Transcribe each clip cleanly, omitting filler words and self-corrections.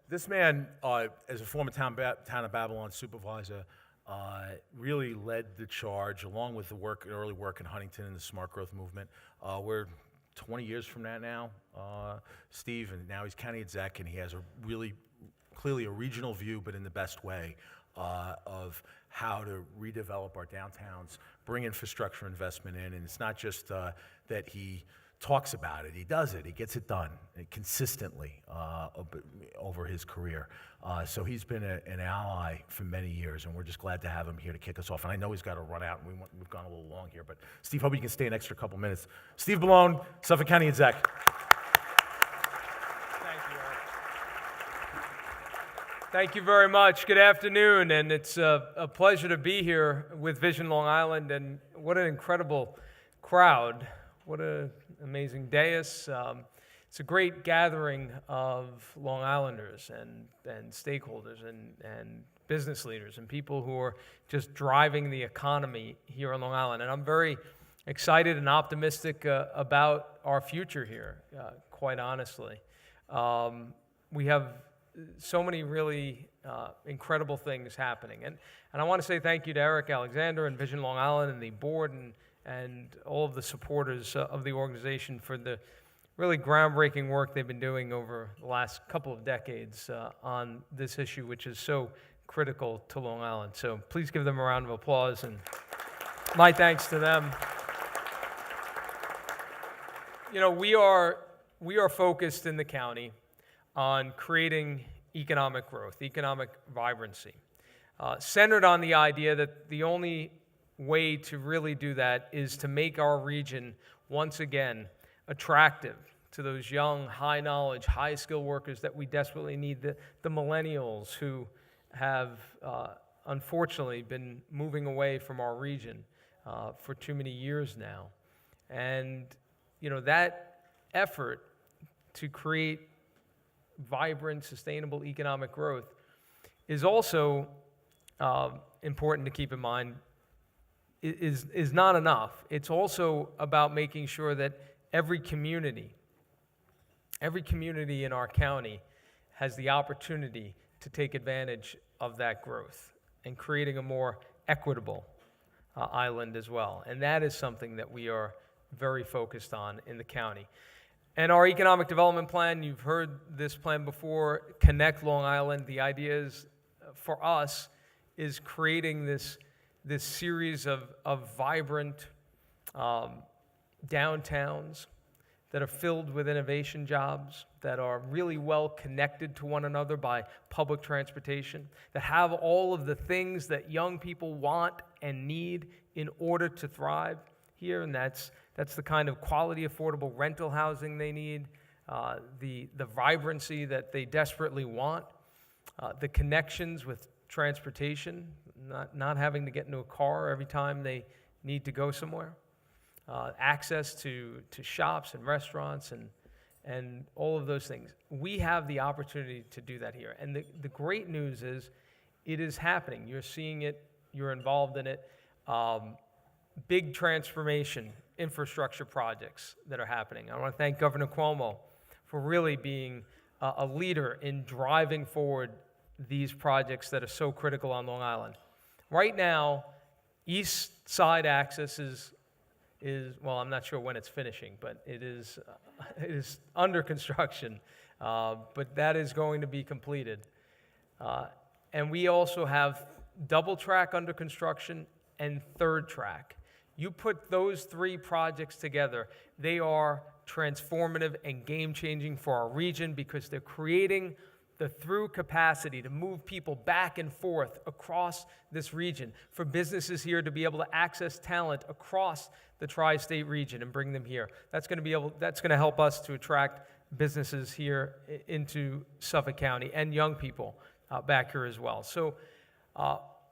This man, as a former town of Babylon supervisor, really led the charge, along with the early work in Huntington and the smart growth movement. We're 20 years from that now, Steve, and now he's county exec, and he has a really clearly a regional view, but in the best way, of how to redevelop our downtowns, bring infrastructure investment in, and it's not just that he talks about it, he does it, he gets it done consistently over his career. So he's been an ally for many years, and we're just glad to have him here to kick us off. And I know he's got to run out, and we've gone a little long here, but Steve, hope you can stay an extra couple minutes. Steve Bellone, Suffolk County Exec. Thank you, Eric. Thank you very much. Good afternoon, and it's a pleasure to be here with Vision Long Island, and what an incredible crowd. What an amazing dais. It's a great gathering of Long Islanders and stakeholders and business leaders and people who are just driving the economy here on Long Island. And I'm very excited and optimistic about our future here, quite honestly. We have so many really incredible things happening. And I want to say thank you to Eric Alexander and Vision Long Island and the board and all of the supporters of the organization for the really groundbreaking work they've been doing over the last couple of decades on this issue, which is so critical to Long Island. So please give them a round of applause, and my thanks to them. You know, we are focused in the county on creating economic growth, economic vibrancy, centered on the idea that the only way to really do that is to make our region once again attractive to those young, high-knowledge, high-skill workers that we desperately need, the millennials who have unfortunately been moving away from our region for too many years now. And you know, that effort to create vibrant, sustainable economic growth is also important to keep in mind. Is not enough. It's also about making sure that every community in our county has the opportunity to take advantage of that growth and creating a more equitable island as well. And that is something that we are very focused on in the county. And our economic development plan, you've heard this plan before, Connect Long Island. The idea is, for us, is creating this series of vibrant downtowns that are filled with innovation jobs, that are really well connected to one another by public transportation, that have all of the things that young people want and need in order to thrive here, and that's the kind of quality, affordable rental housing they need, the vibrancy that they desperately want, the connections with transportation, not having to get into a car every time they need to go somewhere, access to shops and restaurants and all of those things. We have the opportunity to do that here. And the great news is it is happening. You're seeing it. You're involved in it. Big transformation infrastructure projects that are happening. I want to thank Governor Cuomo for really being a leader in driving forward these projects that are so critical on Long Island. Right now, East Side access is well, I'm not sure when it's finishing, but it is under construction, but that is going to be completed. And we also have double track under construction and third track. You put those three projects together, they are transformative and game-changing for our region because they're creating the through capacity to move people back and forth across this region, for businesses here to be able to access talent across the tri-state region and bring them here. That's going to help us to attract businesses here into Suffolk County and young people back here as well. So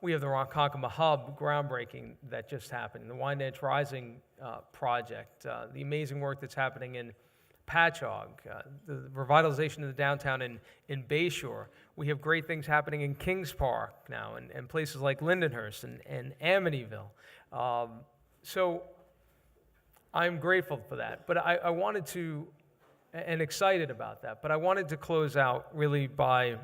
we have the Ronkonkoma Hub groundbreaking that just happened, the Wyandanch Rising project, the amazing work that's happening in Patchogue, the revitalization of the downtown in Bayshore. We have great things happening in Kings Park now and places like Lindenhurst and Amityville. So I'm grateful for that. But I wanted to and excited about that. But I wanted to close out really by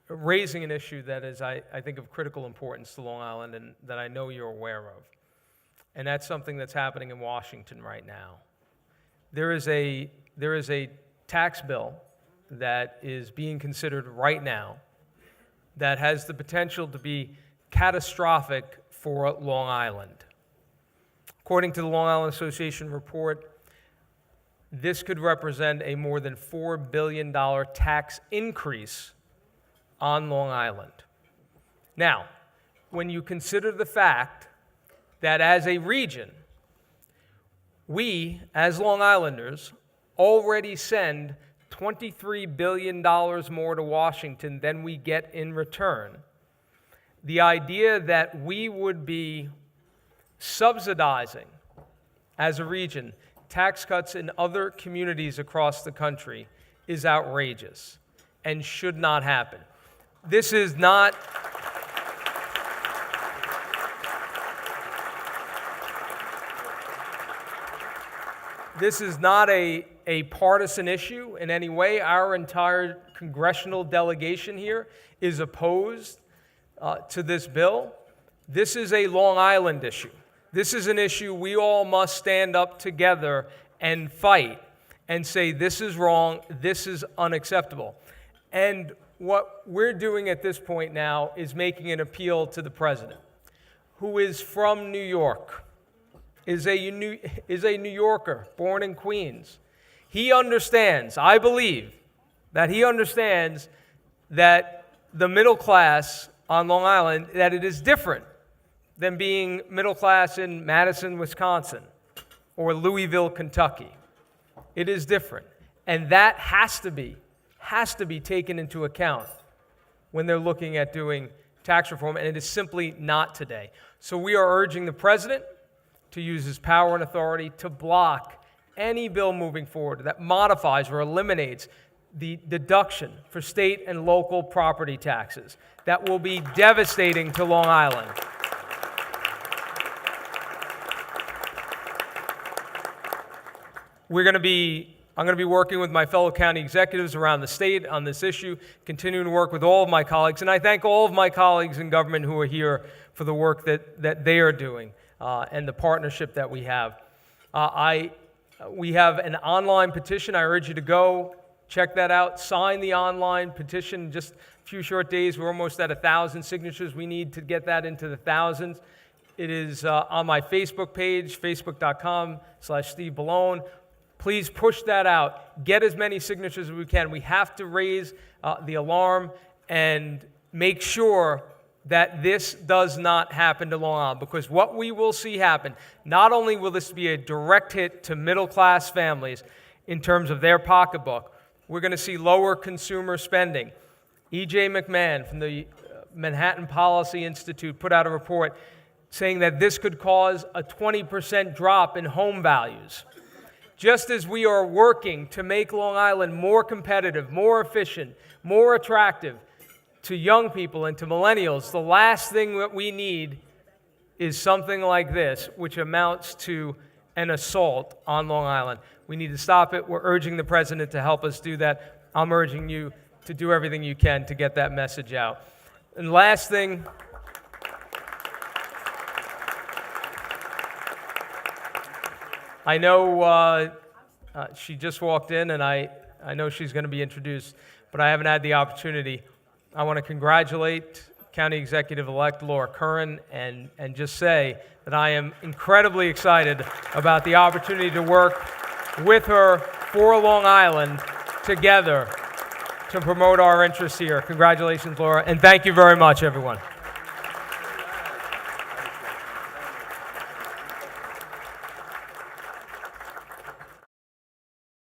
raising an issue that is, I think, of critical importance to Long Island and that I know you're aware of. And that's something that's happening in Washington right now. There is a tax bill that is being considered right now that has the potential to be catastrophic for Long Island. According to the Long Island Association report, this could represent a more than $4 billion tax increase on Long Island. Now, when you consider the fact that as a region, we, as Long Islanders, already send $23 billion more to Washington than we get in return, the idea that we would be subsidizing, as a region, tax cuts in other communities across the country is outrageous and should not happen. This is not a partisan issue in any way. Our entire congressional delegation here is opposed to this bill. This is a Long Island issue. This is an issue we all must stand up together and fight and say this is wrong, this is unacceptable. And what we're doing at this point now is making an appeal to the president, who is from New York, is a New Yorker, born in Queens. He understands, I believe, that he understands that the middle class on Long Island, that it is different than being middle class in Madison, Wisconsin, or Louisville, Kentucky. It is different. And that has to be taken into account when they're looking at doing tax reform, and it is simply not today. So we are urging the president to use his power and authority to block any bill moving forward that modifies or eliminates the deduction for state and local property taxes. That will be devastating to Long Island. I'm going to be working with my fellow county executives around the state on this issue, continuing to work with all of my colleagues, and I thank all of my colleagues in government who are here for the work that they are doing and the partnership that we have. We have an online petition. I urge you to go check that out. Sign the online petition in just a few short days. We're almost at 1,000 signatures. We need to get that into the thousands. It is on my Facebook page, facebook.com/Steve Bellone. Please push that out. Get as many signatures as we can. We have to raise the alarm and make sure that this does not happen to Long Island, because what we will see happen, not only will this be a direct hit to middle-class families in terms of their pocketbook, we're going to see lower consumer spending. E.J. McMahon from the Manhattan Policy Institute put out a report saying that this could cause a 20% drop in home values. Just as we are working to make Long Island more competitive, more efficient, more attractive to young people and to millennials, the last thing that we need is something like this, which amounts to an assault on Long Island. We need to stop it. We're urging the president to help us do that. I'm urging you to do everything you can to get that message out. And last thing, I know she just walked in, and I know she's going to be introduced, but I haven't had the opportunity. I want to congratulate County Executive-elect Laura Curran and just say that I am incredibly excited about the opportunity to work with her for Long Island together to promote our interests here. Congratulations, Laura, and thank you very much, everyone.